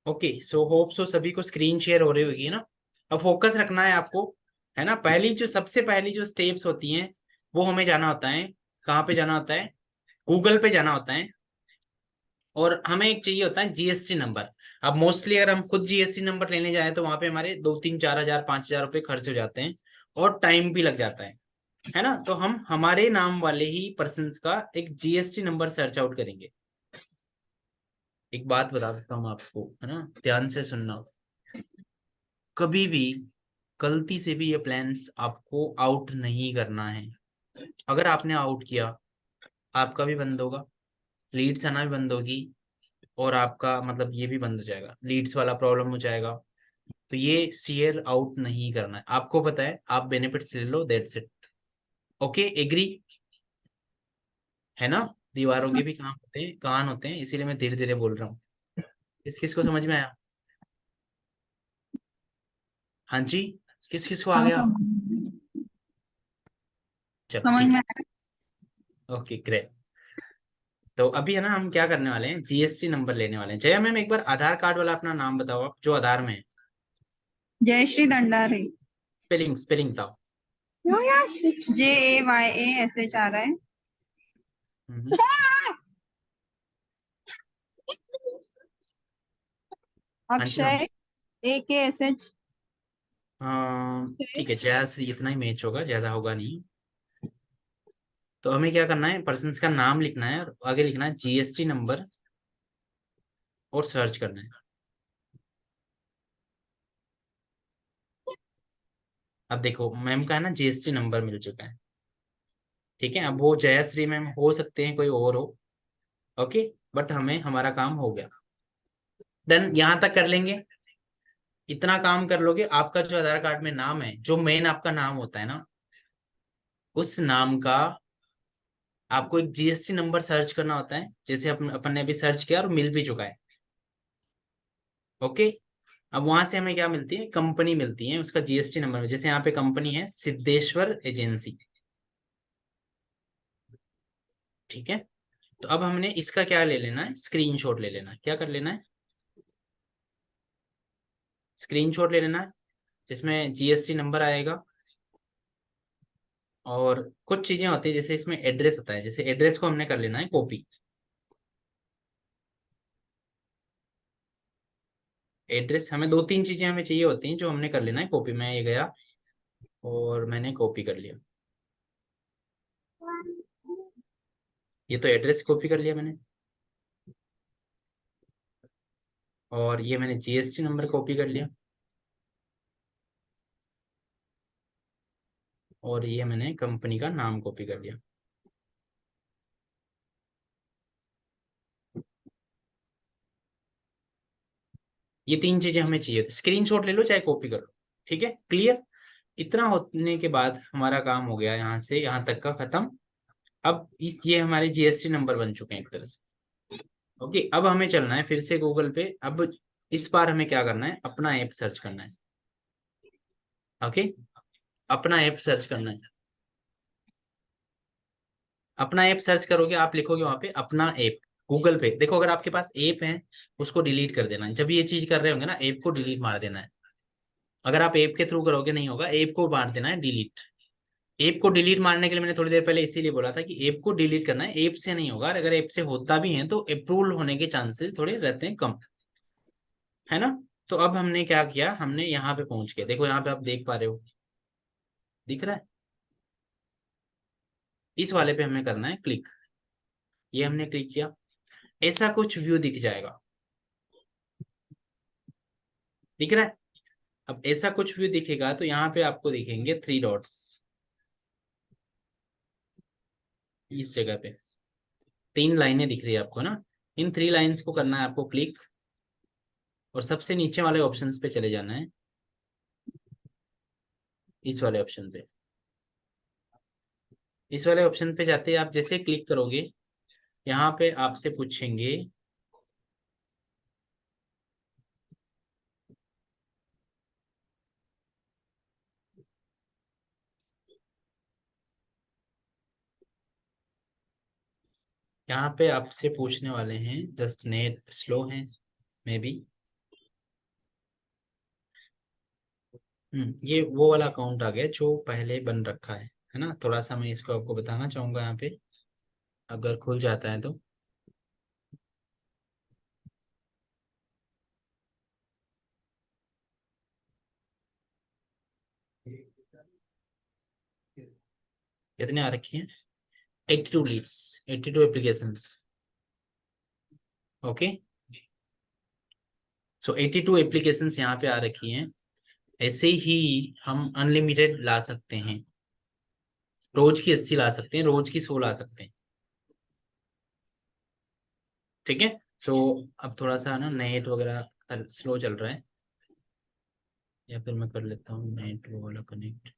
Okay, so hope so सभी को screen share हो रही होगी ना। अब फोकस रखना है आपको, है ना। सबसे पहली जो स्टेप्स होती हैं वो हमें जाना होता है, कहाँ पे जाना होता है, गूगल पे जाना होता है। और हमें एक चाहिए होता है जीएसटी नंबर। अब मोस्टली अगर हम खुद जीएसटी नंबर लेने जाए तो वहां पे हमारे 2 3 4 हजार 5 हजार रुपये खर्च हो जाते हैं, और टाइम भी लग जाता है ना। तो हम हमारे नाम वाले ही पर्सन का एक जीएसटी नंबर सर्च आउट करेंगे। एक बात बता देता हूँ आपको, है ना, ध्यान से सुनना। कभी भी गलती से भी ये प्लान्स आपको आउट नहीं करना है। अगर आपने आउट किया, आपका भी बंद होगा, लीड्स आना भी बंद होगी, और आपका मतलब ये भी बंद हो जाएगा, लीड्स वाला प्रॉब्लम हो जाएगा। तो ये शेयर आउट नहीं करना है, आपको पता है, आप बेनिफिट्स ले लो, दैट्स इट। ओके, एग्री, है ना। दीवारों के भी कान होते हैं, इसीलिए मैं धीरे धीरे बोल रहा हूँ। किस किस को समझ में आया? हाँ जी, किस किस को आ हाँ गया? समझ चलो समझ ठीक में है, ओके ग्रेट। तो अभी है ना, हम क्या करने वाले हैं, जीएसटी नंबर लेने वाले हैं। जया मैम, एक बार आधार कार्ड वाला अपना नाम बताओ आप, जो आधार में है। जयश्री दंडारे। स्पेलिंग स्पेलिंग बताओ। JAYASH आ रहा है। हम्म। हाँ जी मैम। अक्षय AKSH। ठीक है, जया श्री इतना ही मैच होगा, ज्यादा होगा नहीं। तो हमें क्या करना है, पर्सन का नाम लिखना है और आगे लिखना है जीएसटी नंबर, और सर्च करना है। अब देखो मैम का है ना जीएसटी नंबर मिल चुका है। ठीक है, अब वो जयाश्री मैम हो सकते हैं कोई और हो। ओके, बट हमें हमारा काम हो गया। देन यहाँ तक कर लेंगे। इतना काम कर लोगे, आपका जो आधार कार्ड में नाम है, जो मेन आपका नाम होता है ना, उस नाम का आपको एक जीएसटी नंबर सर्च करना होता है, जैसे अपन ने अभी सर्च किया और मिल भी चुका है। ओके, अब वहां से हमें क्या मिलती है, कंपनी मिलती है, उसका जीएसटी नंबर। जैसे यहाँ पे कंपनी है सिद्धेश्वर एजेंसी। ठीक है, तो अब हमने इसका क्या ले लेना है, स्क्रीनशॉट ले लेना है। क्या कर लेना है, स्क्रीनशॉट ले लेना है, जिसमें जीएसटी नंबर आएगा। और कुछ चीजें होती है, जैसे इसमें एड्रेस होता है, जैसे एड्रेस को हमने कर लेना है कॉपी। एड्रेस हमें 2 3 चीजें हमें चाहिए होती हैं, जो हमने कर लेना है कॉपी। मैं ये गया और मैंने कॉपी कर लिया। ये तो एड्रेस कॉपी कर लिया मैंने, और ये मैंने जीएसटी नंबर कॉपी कर लिया, और ये मैंने कंपनी का नाम कॉपी कर लिया। ये 3 चीजें हमें चाहिए, स्क्रीनशॉट ले लो चाहे कॉपी कर लो। ठीक है, क्लियर। इतना होने के बाद हमारा काम हो गया, यहाँ से यहाँ तक का खत्म। अब इस ये हमारे जीएसटी नंबर बन चुके हैं एक तरह से। ओके, अब हमें चलना है फिर से गूगल पे। अब इस बार हमें क्या करना है, अपना ऐप सर्च करना है। ओके, अपना ऐप सर्च करना है। अपना ऐप सर्च करोगे, आप लिखोगे वहां पे अपना ऐप। गूगल पे देखो, अगर आपके पास ऐप है, उसको डिलीट कर देना है। जब ये चीज कर रहे होंगे ना, ऐप को डिलीट मार देना है। अगर आप ऐप के थ्रू करोगे नहीं होगा, ऐप को मार देना है डिलीट। ऐप को डिलीट मारने के लिए मैंने थोड़ी देर पहले इसीलिए बोला था कि ऐप को डिलीट करना है, ऐप से नहीं होगा। और अगर ऐप से होता भी है तो अप्रूवल होने के चांसेस थोड़े रहते हैं कम, है ना। तो अब हमने क्या किया, हमने यहाँ पे पहुंच गया। देखो यहाँ पे आप देख पा रहे हो, दिख रहा है। इस वाले पे हमें करना है क्लिक। ये हमने क्लिक किया, ऐसा कुछ व्यू दिख जाएगा, दिख रहा है। अब ऐसा कुछ व्यू दिखेगा तो यहाँ पे आपको दिखेंगे 3 डॉट्स, इस जगह पे 3 लाइनें दिख रही है आपको ना। इन 3 लाइंस को करना है आपको क्लिक, और सबसे नीचे वाले ऑप्शंस पे चले जाना है, इस वाले ऑप्शन से। इस वाले ऑप्शन पे जाते ही आप जैसे क्लिक करोगे, यहाँ पे आपसे पूछेंगे, यहाँ पे आपसे पूछने वाले हैं, जस्ट नेट स्लो है मे बी। ये वो वाला अकाउंट आ गया जो पहले बन रखा है ना। थोड़ा सा मैं इसको आपको बताना चाहूंगा यहाँ पे, अगर खुल जाता है तो। कितने आ रखी हैं? 82 लीड्स, 82 एप्लीकेशंस। ओके, सो 82 एप्लीकेशंस यहाँ पे आ रखी हैं। ऐसे ही हम अनलिमिटेड ला सकते हैं। रोज की 80 ला सकते हैं, रोज की 100 ला सकते हैं। ठीक है। सो अब थोड़ा सा ना नेट वगैरह स्लो चल रहा है, या फिर मैं कर लेता हूँ नेट वो वाला कनेक्ट।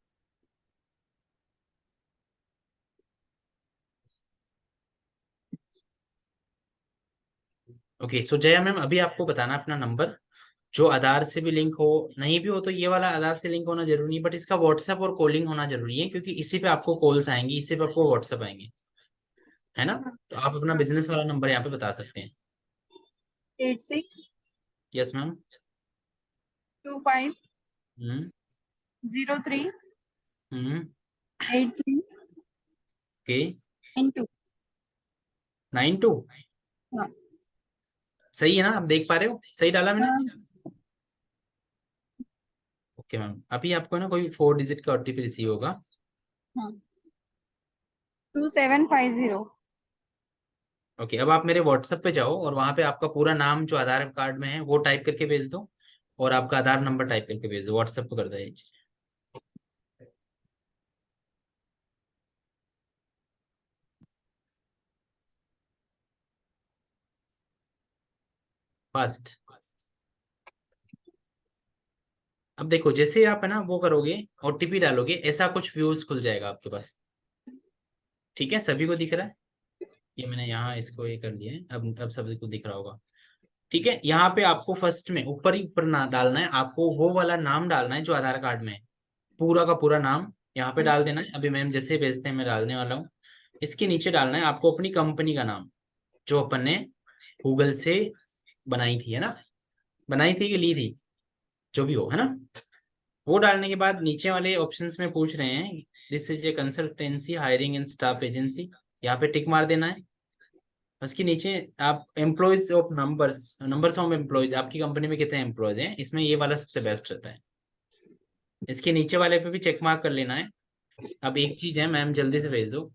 ओके, सो जया मैम अभी आपको बताना अपना नंबर, जो आधार से भी लिंक हो, नहीं भी हो तो ये वाला आधार से लिंक होना जरूरी नहीं, बट इसका व्हाट्सएप और कॉलिंग होना जरूरी है, क्योंकि इसी पे आपको कॉल्स आएंगी, इसी पे आपको व्हाट्सएप आएंगे, है ना। तो आप अपना बिजनेस वाला नंबर यहाँ पे बता सकते हैं। 86 यस मैम। 25 हम्म 03 हम्म 83 ओके। 92। 92। हाँ। सही है ना, आप देख पा रहे हो, सही डाला मैंने? हाँ। ओके मैम, अभी आपको ना कोई 4 डिजिट का ओटीपी रिसीव होगा। हाँ। 2750। ओके, अब आप मेरे व्हाट्सएप पे जाओ और वहां पे आपका पूरा नाम जो आधार कार्ड में है वो टाइप करके भेज दो, और आपका आधार नंबर टाइप करके भेज दो, व्हाट्सएप पे कर दो ये चीज फास्ट। अब देखो, जैसे आप है ना वो करोगे, ओटीपी डालोगे, ऐसा कुछ व्यूज खुल जाएगा आपके पास। ठीक है, सभी को दिख रहा है? ये मैंने यहाँ इसको ये कर दिया है, अब सभी को दिख रहा होगा। ठीक है, यहाँ पे आपको फर्स्ट में ऊपर ही ऊपर ना डालना है, आपको वो वाला नाम डालना है जो आधार कार्ड में है, पूरा का पूरा नाम यहाँ पे डाल देना है। अभी मैम जैसे भेजते हैं मैं डालने वाला हूँ। इसके नीचे डालना है आपको अपनी कंपनी का नाम, जो अपन ने गूगल से बनाई थी, है ना, बनाई थी कि ली थी, जो भी हो, है ना। वो डालने के बाद नीचे वाले ऑप्शंस में पूछ रहे हैं, this is a consultancy hiring and staff agency, यहाँ पे टिक मार देना है। उसके नीचे आप employees of numbers, numbers of employees, आपकी कंपनी में कितने एम्प्लॉयज हैं, इसमें ये वाला सबसे बेस्ट रहता है। इसके नीचे वाले पे भी चेक मार्क कर लेना है। अब एक चीज है मैम, जल्दी से भेज दो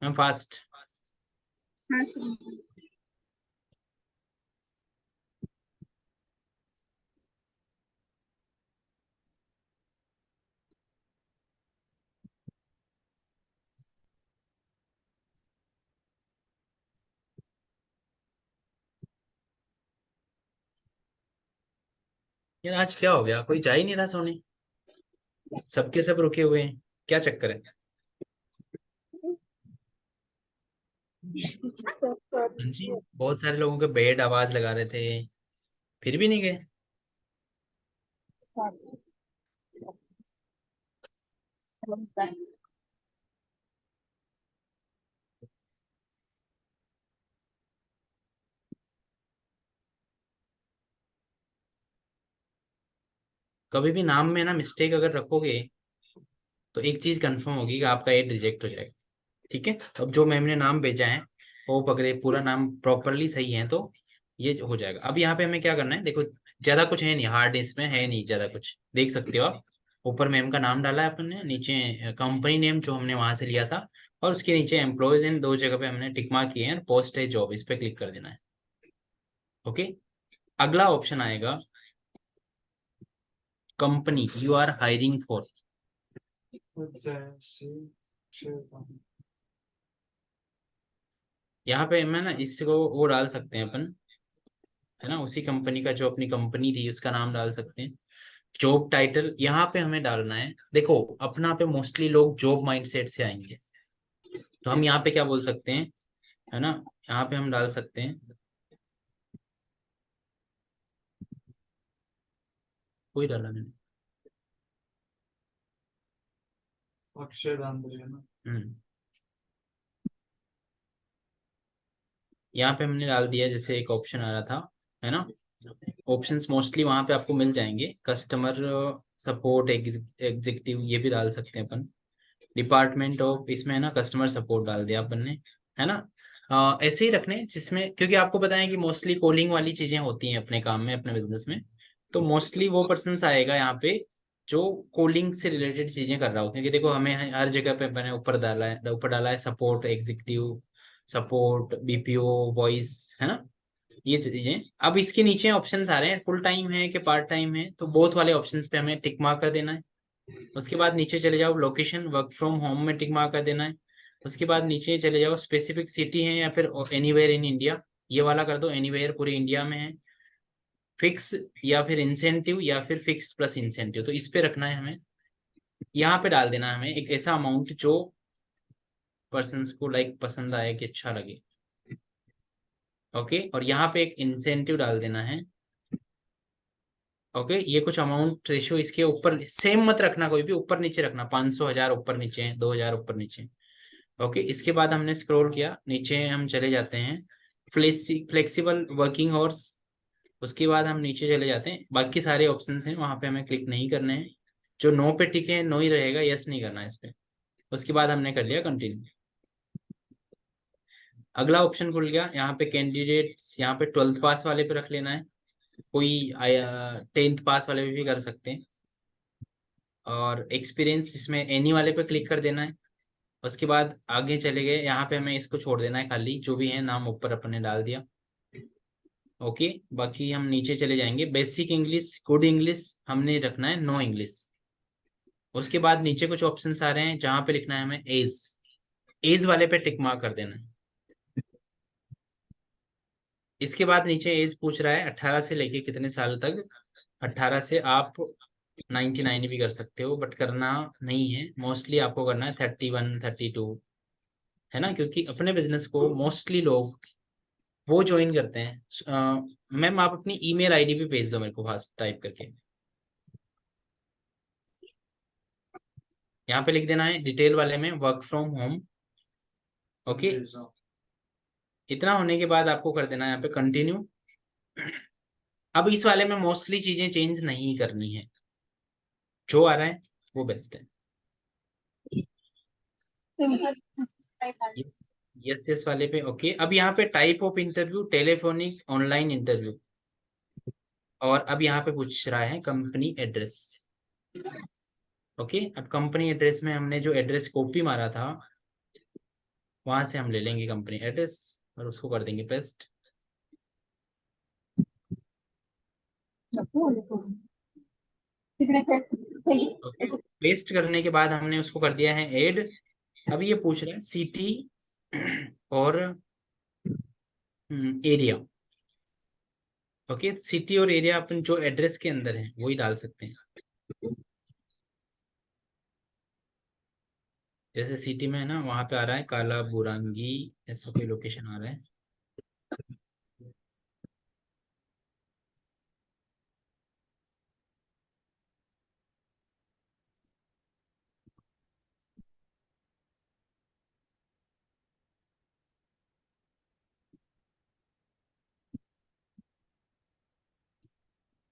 मैम, फास्ट। हाँ सर। यार आज क्या हो गया, कोई जा ही नहीं रहा सोने, सबके सब रुके हुए हैं, क्या चक्कर है? हाँ जी, बहुत सारे लोगों के बेड आवाज लगा रहे थे, फिर भी नहीं गए। कभी भी नाम में ना मिस्टेक अगर रखोगे तो एक चीज कंफर्म होगी कि आपका एड रिजेक्ट हो जाएगा। ठीक है, अब जो मैम ने नाम भेजा है वो पकड़े, पूरा नाम प्रॉपरली सही है तो ये हो जाएगा। अब यहाँ पे हमें क्या करना है, देखो ज्यादा कुछ है नहीं, हार्ड डिस्क में है नहीं ज्यादा कुछ, देख सकते हो आप। ऊपर मैम का नाम डाला है अपन ने, नीचे कंपनी नेम जो हमने वहां से लिया था, और उसके नीचे एम्प्लॉयज इन दो जगह पे हमने टिक मार्क किए हैं, पोस्ट है जॉब, इस पे क्लिक कर देना है। ओके, अगला ऑप्शन आएगा company you are hiring for. यहाँ पे मैं ना इसको वो डाल सकते हैं अपन, है ना, उसी कंपनी का जो अपनी कंपनी थी उसका नाम डाल सकते हैं। जॉब टाइटल यहाँ पे हमें डालना है, देखो अपना पे मोस्टली लोग जॉब माइंडसेट से आएंगे, तो हम यहाँ पे क्या बोल सकते हैं, है ना, यहाँ पे हम डाल सकते हैं, कोई डाला मैंने। अक्षय दामोदर है ना। हम्म यहाँ पे हमने डाल दिया, जैसे एक ऑप्शन आ रहा था, है ना। ऑप्शंस मोस्टली वहाँ पे आपको मिल जाएंगे, कस्टमर सपोर्ट एग्जीक्यूटिव, ये भी डाल सकते हैं अपन। डिपार्टमेंट ऑफ, इसमें है ना कस्टमर सपोर्ट डाल दिया अपन ने, है ना। ऐसे ही रखने जिसमें, क्योंकि आपको पता है कि मोस्टली कॉलिंग वाली चीजें होती हैं अपने काम में, अपने बिजनेस में। तो मोस्टली वो पर्सन आएगा यहाँ पे जो कॉलिंग से रिलेटेड चीजें कर रहा हो, क्योंकि देखो हमें हर जगह पे मैंने ऊपर डाला है support executive, support BPO, voice, है ना, ये चीजें। अब इसके नीचे ऑप्शंस आ रहे हैं, फुल टाइम है कि पार्ट टाइम है, तो बोथ वाले ऑप्शंस पे हमें टिक मार्क कर देना है। उसके बाद नीचे चले जाओ, लोकेशन वर्क फ्रॉम होम में टिक मार्क कर देना है। उसके बाद नीचे चले जाओ, स्पेसिफिक सिटी है या फिर एनीवेयर इन इंडिया, ये वाला कर दो, एनीवेयर पूरे इंडिया में है। फिक्स या फिर इंसेंटिव या फिर फिक्स प्लस इंसेंटिव, तो इस पे रखना है हमें। यहाँ पे डाल देना है हमें एक ऐसा अमाउंट जो पर्सन को लाइक पसंद आए, कि अच्छा लगे। ओके, और यहाँ पे एक इंसेंटिव डाल देना है। ओके, ये कुछ अमाउंट रेशियो इसके ऊपर सेम मत रखना, कोई भी ऊपर नीचे रखना, 500, 1000 ऊपर नीचे, 2000 ऊपर नीचे। ओके, इसके बाद हमने स्क्रॉल किया नीचे, हम चले जाते हैं फ्लेक्सिबल वर्किंग आवर्स। उसके बाद हम नीचे चले जाते हैं, बाकी सारे ऑप्शंस हैं वहां पे हमें क्लिक नहीं करने हैं। जो नो पे टिके है नो ही रहेगा, यस नहीं करना है इस पे। उसके बाद हमने कर लिया कंटिन्यू। अगला ऑप्शन खुल गया, यहाँ पे कैंडिडेट्स, यहाँ पे 12th पास वाले पे रख लेना है, कोई 10th पास वाले पे भी कर सकते हैं। और एक्सपीरियंस इसमें एनी वाले पे क्लिक कर देना है। उसके बाद आगे चले गए, यहाँ पे हमें इसको छोड़ देना है खाली, जो भी है नाम ऊपर अपने डाल दिया। ओके, बाकी हम नीचे चले जाएंगे, बेसिक इंग्लिश, गुड इंग्लिश हमने रखना है, नो इंग्लिश। उसके बाद नीचे कुछ ऑप्शंस आ रहे हैं जहाँ पे लिखना है हमें एज, एज वाले पे टिक मार्क कर देना है। इसके बाद नीचे एज पूछ रहा है 18 से लेके कितने साल तक। 18 से आप 99 भी कर सकते हो, बट करना नहीं है, मोस्टली आपको करना है 31, 32, है ना, क्योंकि अपने बिजनेस को मोस्टली लोग वो ज्वाइन करते हैं। मैम आप अपनी ईमेल आईडी भी भेज दो मेरे को फास्ट टाइप करके। यहाँ पे लिख देना है डिटेल वाले में वर्क फ्रॉम होम। ओके, इतना होने के बाद आपको कर देना है यहाँ पे कंटिन्यू। अब इस वाले में मोस्टली चीजें चेंज नहीं करनी है, जो आ रहा है वो बेस्ट है। सिंपल। यस यस वाले पे ओके। अब यहाँ पे type of interview, telephonic, online interview. और अब यहाँ पे पूछ रहा है कंपनी एड्रेस। ओके, अब कंपनी एड्रेस में हमने जो एड्रेस कॉपी मारा था, वहां से हम ले लेंगे कंपनी एड्रेस और उसको कर देंगे पेस्ट। ओके, पेस्ट करने के बाद हमने उसको कर दिया है ऐड। अब ये पूछ रहा है सिटी और एरिया। ओके, सिटी और एरिया अपन जो एड्रेस के अंदर है वही डाल सकते हैं। जैसे सिटी में है ना, वहां पे आ रहा है काला बुरांगी, ऐसा कोई लोकेशन आ रहा है।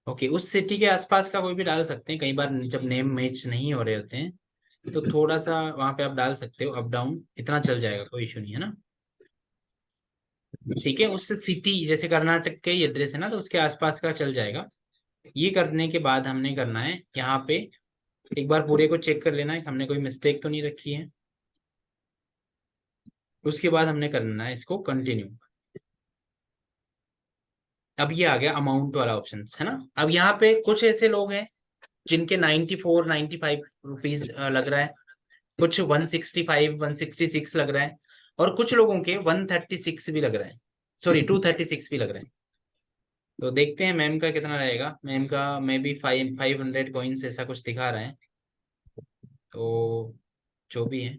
ओके, उस सिटी के आसपास का कोई भी डाल सकते हैं, कई बार जब नेम मैच नहीं हो रहे होते हैं तो थोड़ा सा वहां पे आप डाल सकते हो, अप डाउन इतना चल जाएगा, कोई इशू नहीं है ना। ठीक है, उससे सिटी जैसे कर्नाटक के ही एड्रेस है ना, तो उसके आसपास का चल जाएगा। ये करने के बाद हमने करना है यहाँ पे एक बार पूरे को चेक कर लेना है हमने कोई मिस्टेक तो नहीं रखी है। उसके बाद हमने करना है इसको कंटिन्यू। अब ये आ गया अमाउंट वाला ऑप्शन, है ना। अब यहाँ पे कुछ ऐसे लोग हैं जिनके 94, 95 रुपीज लग रहा है, कुछ 165, 166 लग रहा है, और कुछ लोगों के 136 भी लग रहा है, सॉरी 236 भी लग रहा है। तो देखते हैं मैम का कितना रहेगा। मैम का मे बी 500 कॉइन्स ऐसा कुछ दिखा रहा है, तो जो भी है।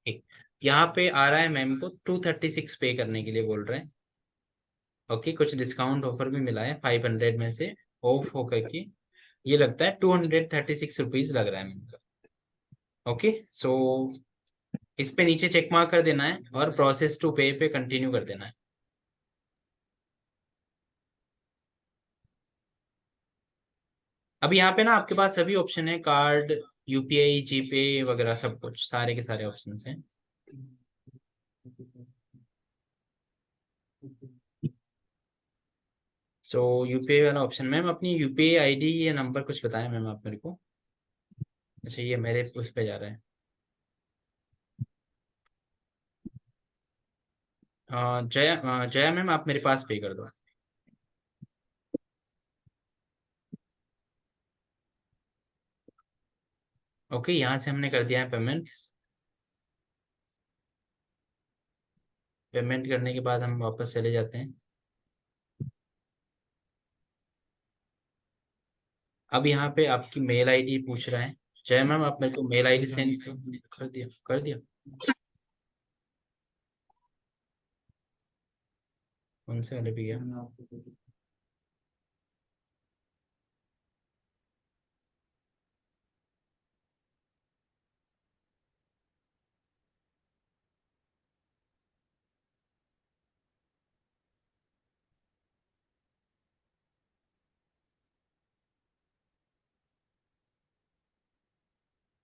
एक यहाँ पे आ रहा है मैम को 236 पे करने के लिए बोल रहे हैं। ओके, कुछ डिस्काउंट ऑफर भी मिला है 500 में से ऑफ होकर के, ये लगता है 236 रुपीज लग रहा है मैम का। ओके, सो इस पे नीचे चेक मार्क कर देना है और प्रोसेस टू पे पे कंटिन्यू कर देना है। अब यहाँ पे ना आपके पास सभी ऑप्शन है, कार्ड, यूपीआई, जीपे वगैरह, सब कुछ सारे के सारे ऑप्शन हैं। सो यूपीआई वाला ऑप्शन, मैम अपनी यूपीआई आईडी या नंबर कुछ बताएं मैम आप मेरे को। अच्छा ये मेरे उस पे जा रहा है। जया मैम आप मेरे पास पे कर दो। ओके, यहाँ से हमने कर दिया है पेमेंट। पेमेंट करने के बाद हम वापस चले जाते हैं। अब यहाँ पे आपकी मेल आईडी पूछ रहा है। जय मैम आप मेरे को मेल आईडी सेंड कर दिया, कर दिया। कौन से वाले पे गया?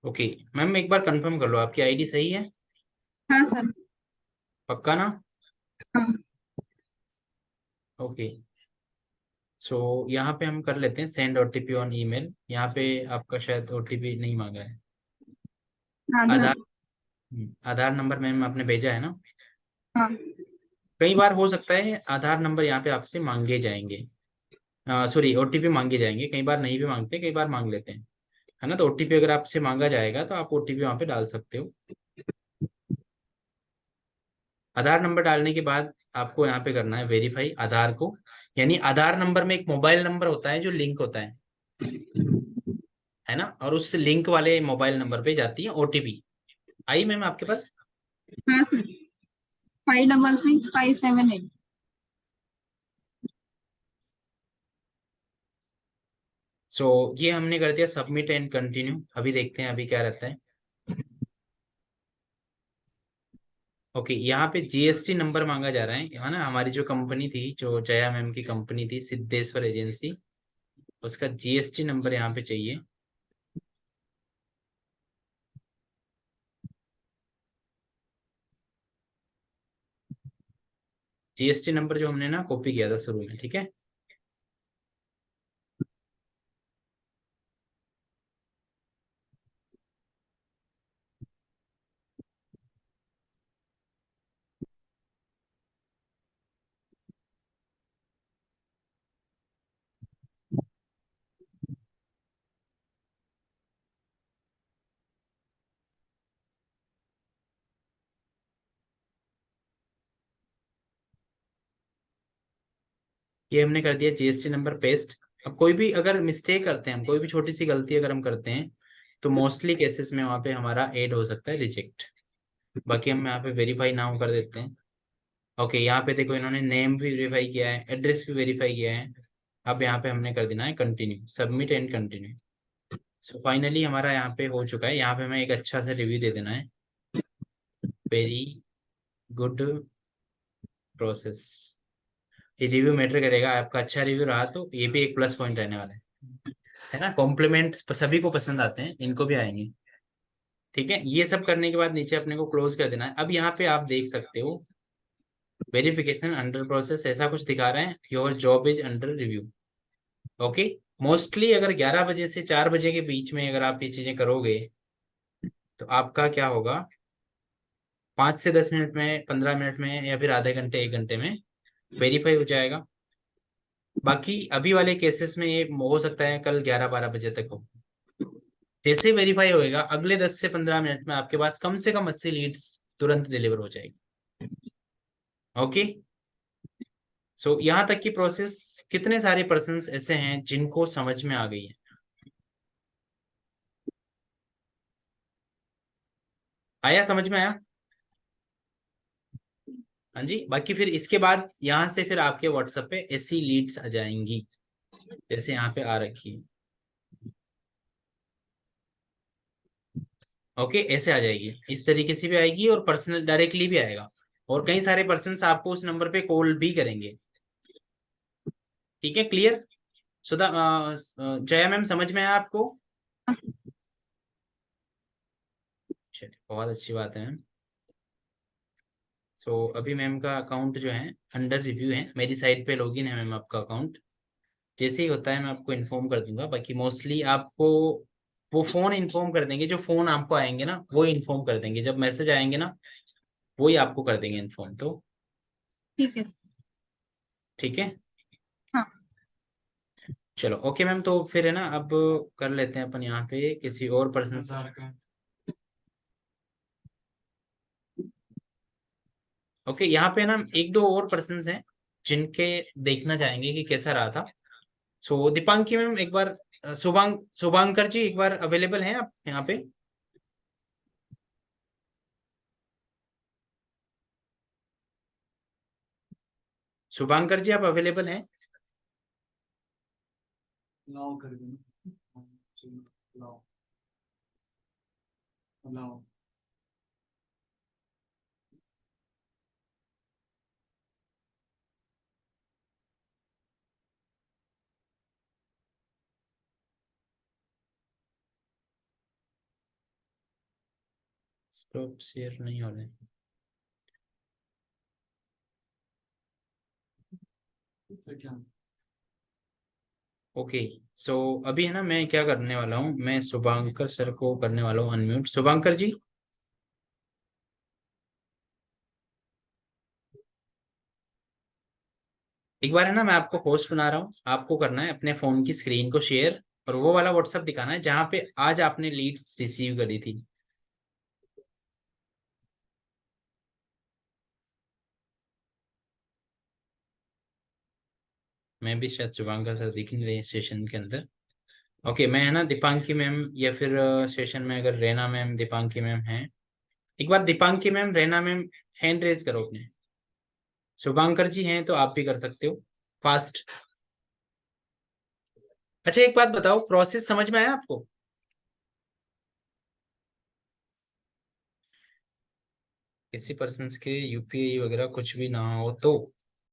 ओके मैम, एक बार कंफर्म कर लो आपकी आईडी सही है? हाँ सर। पक्का ना? हाँ। ओके। सो यहाँ पे हम कर लेते हैं सेंड ओटीपी ऑन ईमेल। यहाँ पे आपका शायद ओटीपी नहीं मांगा है। हाँ आधार, हाँ। आधार नंबर मैम आपने भेजा है ना? हाँ कई बार हो सकता है आधार नंबर यहाँ पे आपसे मांगे जाएंगे, सॉरी ओटीपी मांगे जाएंगे, कई बार नहीं भी मांगते, कई बार मांग लेते हैं, है ना? तो ओटीपी अगर आपसे मांगा जाएगा तो आप ओटीपी वहाँ पे डाल सकते हो। आधार नंबर डालने के बाद आपको यहाँ पे करना है वेरीफाई आधार को। यानी आधार नंबर में एक मोबाइल नंबर होता है जो लिंक होता है ना? और उस लिंक वाले मोबाइल नंबर पे जाती है ओटीपी। आई मैम आपके पास? हाँ सर। 566578। सो ये हमने कर दिया सबमिट एंड कंटिन्यू। अभी देखते हैं अभी क्या रहता है। ओके, यहाँ पे जीएसटी नंबर मांगा जा रहा है ना? हमारी जो कंपनी थी, जो जया मैम की कंपनी थी सिद्धेश्वर एजेंसी, उसका जीएसटी नंबर यहाँ पे चाहिए। जीएसटी नंबर जो हमने ना कॉपी किया था शुरू में, ठीक है? ये हमने कर दिया जीएसटी नंबर पेस्ट। अब कोई भी अगर मिस्टेक करते हैं हम, कोई भी छोटी सी गलती अगर हम करते हैं, तो मोस्टली केसेस में वहाँ पे हमारा ऐड हो सकता है रिजेक्ट। बाकी हम यहाँ पे वेरीफाई नाउ कर देते हैं। ओके, यहाँ पे देखो इन्होंने नेम भी वेरीफाई किया है, एड्रेस भी वेरीफाई किया है। अब यहाँ पे हमने कर देना है continue, submit and continue. So finally हमारा यहाँ पे हो चुका है। यहाँ पे हमें एक अच्छा सा रिव्यू दे देना है, वेरी गुड प्रोसेस। ये रिव्यू मैटर करेगा, आपका अच्छा रिव्यू रहा तो ये भी एक प्लस पॉइंट रहने वाला है ना? कॉम्प्लीमेंट सभी को पसंद आते हैं, इनको भी आएंगे। ठीक है, ये सब करने के बाद नीचे अपने को क्लोज कर देना है। अब यहाँ पे आप देख सकते हो वेरिफिकेशन अंडर प्रोसेस, ऐसा कुछ दिखा रहे हैं, your job is under review. Okay, mostly अगर 11 बजे से 4 बजे के बीच में अगर आप ये चीजें करोगे तो आपका क्या होगा, 5 से 10 मिनट में, 15 मिनट में, या फिर आधे घंटे 1 घंटे में वेरीफाई हो जाएगा। बाकी अभी वाले केसेस में ये हो सकता है कल 11-12 बजे तक हो। जैसे वेरीफाई होएगा अगले 10 से 15 मिनट में आपके पास कम से कम 80 लीड्स तुरंत डिलीवर हो जाएगी। ओके, सो यहाँ तक की प्रोसेस कितने सारे पर्सन्स ऐसे हैं जिनको समझ में आ गई है? आया, समझ में आया? हाँ जी। बाकी फिर इसके बाद यहाँ से फिर आपके व्हाट्सएप पे ऐसी लीड्स आ जाएंगी जैसे यहाँ पे आ रखी है। ओके, ऐसे आ जाएगी, इस तरीके से भी आएगी और पर्सनल डायरेक्टली भी आएगा। और कई सारे पर्सन आपको उस नंबर पे कॉल भी करेंगे। ठीक है, क्लियर? सुधा जया मैम समझ में आया आपको? हाँ सर। चलिए बहुत अच्छी बात है मैम। सो अभी मैम का अकाउंट जो है अंडर रिव्यू है, मेरी साइट पे लॉगिन है मैम आपका अकाउंट। जैसे ही होता है मैं आपको इन्फॉर्म कर दूंगा, बाकी मोस्टली आपको वो फोन इन्फॉर्म कर देंगे, जो फोन आपको आएंगे ना वो इन्फॉर्म कर देंगे, जब मैसेज आएंगे ना वही आपको कर देंगे इन्फॉर्म। तो ठीक है सर। ठीक है, हाँ। चलो ओके मैम। तो फिर है ना, अब कर लेते हैं अपन यहाँ पे किसी और पर्सन से। ओके, यहाँ पे ना एक दो और पर्सन हैं जिनके देखना चाहेंगे कि कैसा रहा था। सो दीपांकी मैम एक बार, शुभांकर जी एक बार अवेलेबल हैं आप यहाँ पे? शुभांकर जी आप अवेलेबल हैं? अलाउ कर देना। Allow allow. स्टॉप शेयर नहीं हो रहे। से क्या? ओके, सो अभी है ना मैं क्या करने वाला हूँ, मैं शुभांकर सर को करने वाला हूँ अनम्यूट। शुभांकर जी एक बार है ना, मैं आपको होस्ट बना रहा हूँ, आपको करना है अपने फोन की स्क्रीन को शेयर, और वो वाला व्हाट्सएप दिखाना है जहाँ पे आज आपने लीड्स रिसीव करी थी। मैं भी शायद शुभांकर सर दिख नहीं रहे सेशन के अंदर। ओके, मैं है ना दीपांकी मैम, या फिर सेशन में अगर रेना मैम दीपांकी मैम हैं, एक बार Deepanki ma'am Rena ma'am hand raise करो अपने। शुभांकर जी हैं तो आप भी कर सकते हो फास्ट। अच्छा एक बात बताओ, प्रोसेस समझ में आया आपको? किसी पर्सन के यूपीआई वगैरह कुछ भी ना हो तो